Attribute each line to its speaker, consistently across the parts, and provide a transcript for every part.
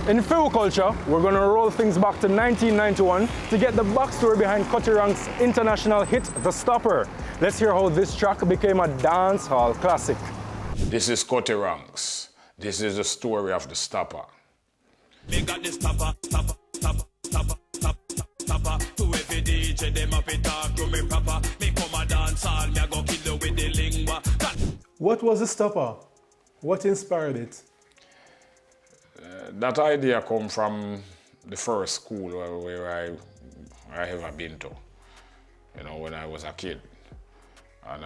Speaker 1: In Fiwi Culture, we're going to roll things back to 1991 to get the backstory behind Cutty Ranks' international hit, The Stopper. Let's hear how this track became a dance hall classic.
Speaker 2: This is Cutty Ranks. This is the story of The Stopper.
Speaker 3: Me got the stopper, stopper, stopper, stopper, stopper, stopper. To every DJ, them up and talk to me proper. Me come a dance hall, me a go kill you with the lingua.
Speaker 1: What was The Stopper? What inspired it?
Speaker 2: That idea come from the first school where I ever been to, you know, when I was a kid. And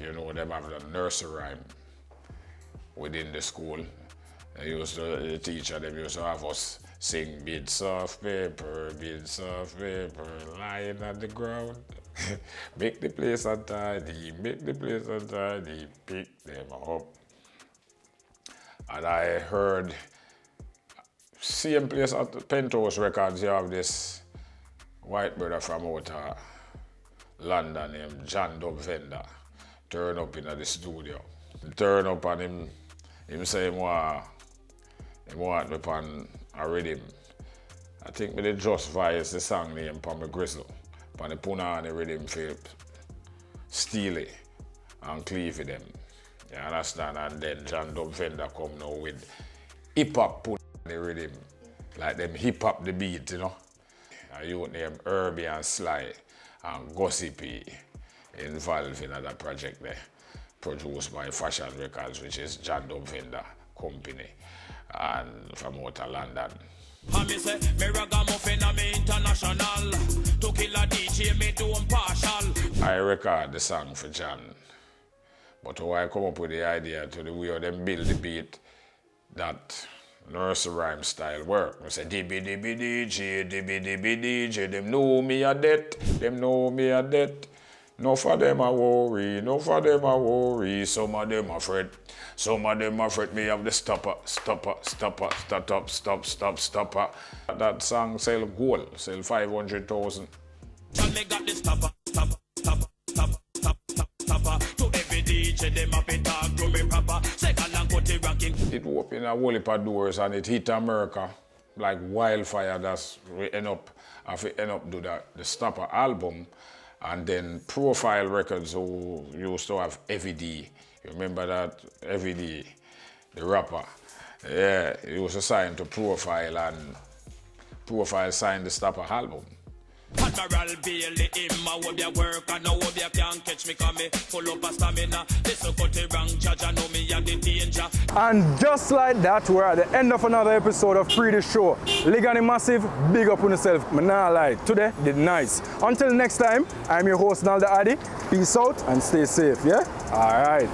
Speaker 2: you know, them have the nursery rhyme within the school. The teacher, them used to have us sing bits of paper, lying on the ground. Make the place untidy, make the place untidy, pick them up. And I heard, same place at the Penthouse Records, you have this white brother from out London named John Dub Vendor turn up in the studio. Turn up and him say he want me upon a rhythm. I think me just voice the song name for my Grizzle. Pan the put on the rhythm for Steely and Cleavy them. You understand? And then John Dub Vendor come now with hip hop put on the rhythm. Like them hip hop the beat, you know. A youth named Herbie and Sly and Gossipy involved in that project there. Produced by Fashion Records, which is John Dub Vendor company, and from out of London.
Speaker 3: I me say, me ragamuffin and me international. To kill a DJ, me do partial.
Speaker 2: I record the song for John, but how I come up with the idea to the way how them build the beat, that nursery rhyme style work. I say, dibby dibby DJ, them know me a debt, them know me a debt. No for them a worry, no for them a worry. Some of them afraid, some of them afraid me have the stopper, stopper, stopper, stop up, stop, stop, stopper. That song sell gold, sell 500,000.
Speaker 3: John me got the stopper, stopper, stopper, stopper, stopper, stopper. To every DJ, them up and talk to me proper. Second and Cutty ranking.
Speaker 2: It opened a whole heap of doors and it hit America like wildfire. That's we end up do the Stopper album. And then Profile Records, who used to have Heavy D. You remember that? Heavy D, the rapper. Yeah, he was assigned to Profile, and Profile signed the Stopper album.
Speaker 3: Admiral Bailey, him a hope ya work and no hope ya can't catch me come me full up of stamina. This a Cutty Ranks judge and know me and the danger.
Speaker 1: And just like that, we're at the end of another episode of Pree Dis Show. Legally massive, big up on yourself. Me nah lie, today did nice. Until next time, I'm your host Nalda Addy. Peace out and stay safe, yeah? Alright.